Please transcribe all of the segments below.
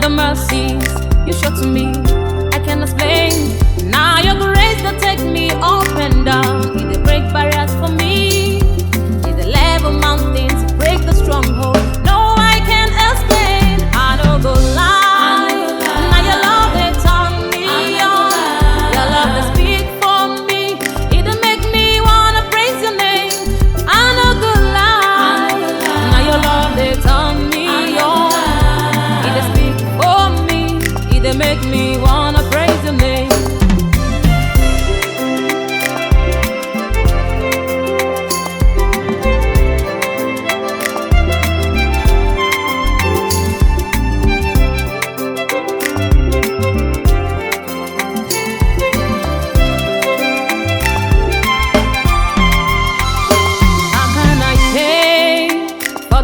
the mercies you show to me, I can explain. Now your grace that take me up and down, it break barriers for me, it level mountains, break the stronghold. No, I can't explain. I don't go lie. Now your love they turn me on. Your love they speak for me. It make me wanna praise your name. I don't go lie. Now your love they turn me on. It speak for me. It make me wanna praise your name.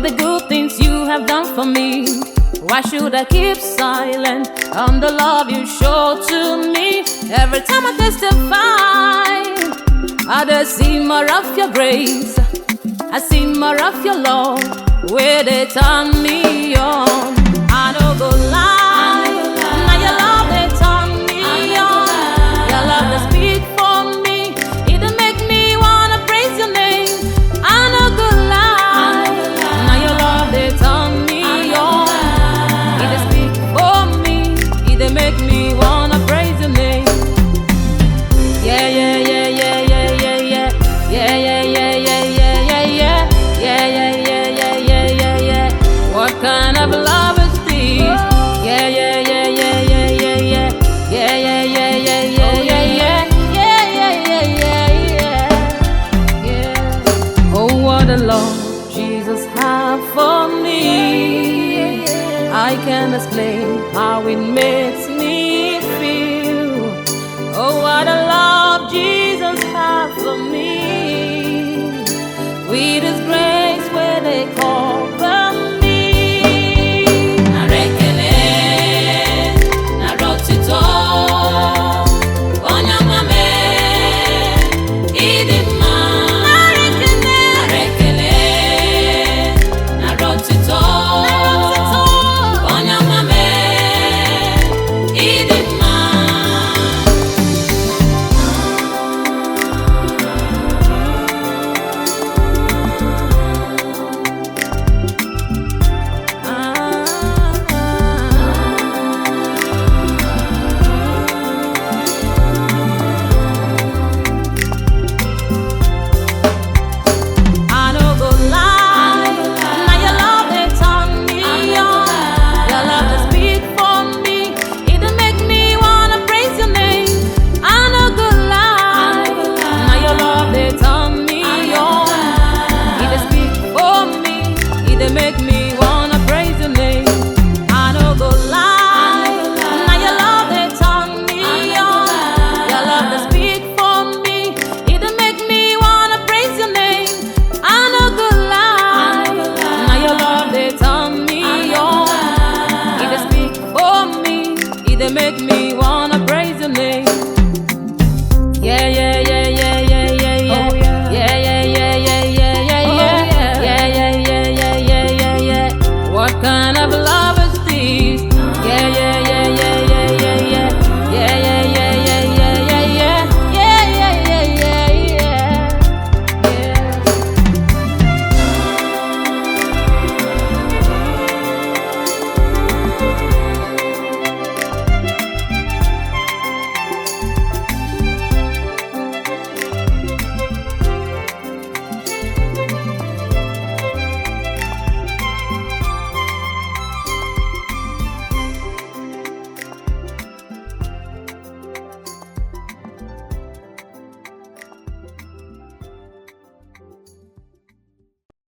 The good things you have done for me, why should I keep silent on the love you show to me? Every time I testify, I just see more of your grace, I see more of your love, where they turn me on. I don't go lie. Now your love they turn me on. Your love they speak for me, it make me wanna praise your name. I don't go lie. They turn me on. It speak for me. It make me wanna praise your name. Yeah, yeah, yeah, yeah, yeah, yeah, yeah, yeah, yeah, yeah, yeah, yeah, yeah, yeah, yeah, yeah, yeah, yeah, yeah, yeah. What kind of love is this? Yeah, yeah, yeah, yeah, yeah, yeah, yeah, yeah, yeah, yeah, yeah, yeah, yeah, yeah, yeah, yeah, yeah, yeah. Oh, what a love Jesus have for me. I can't explain how it makes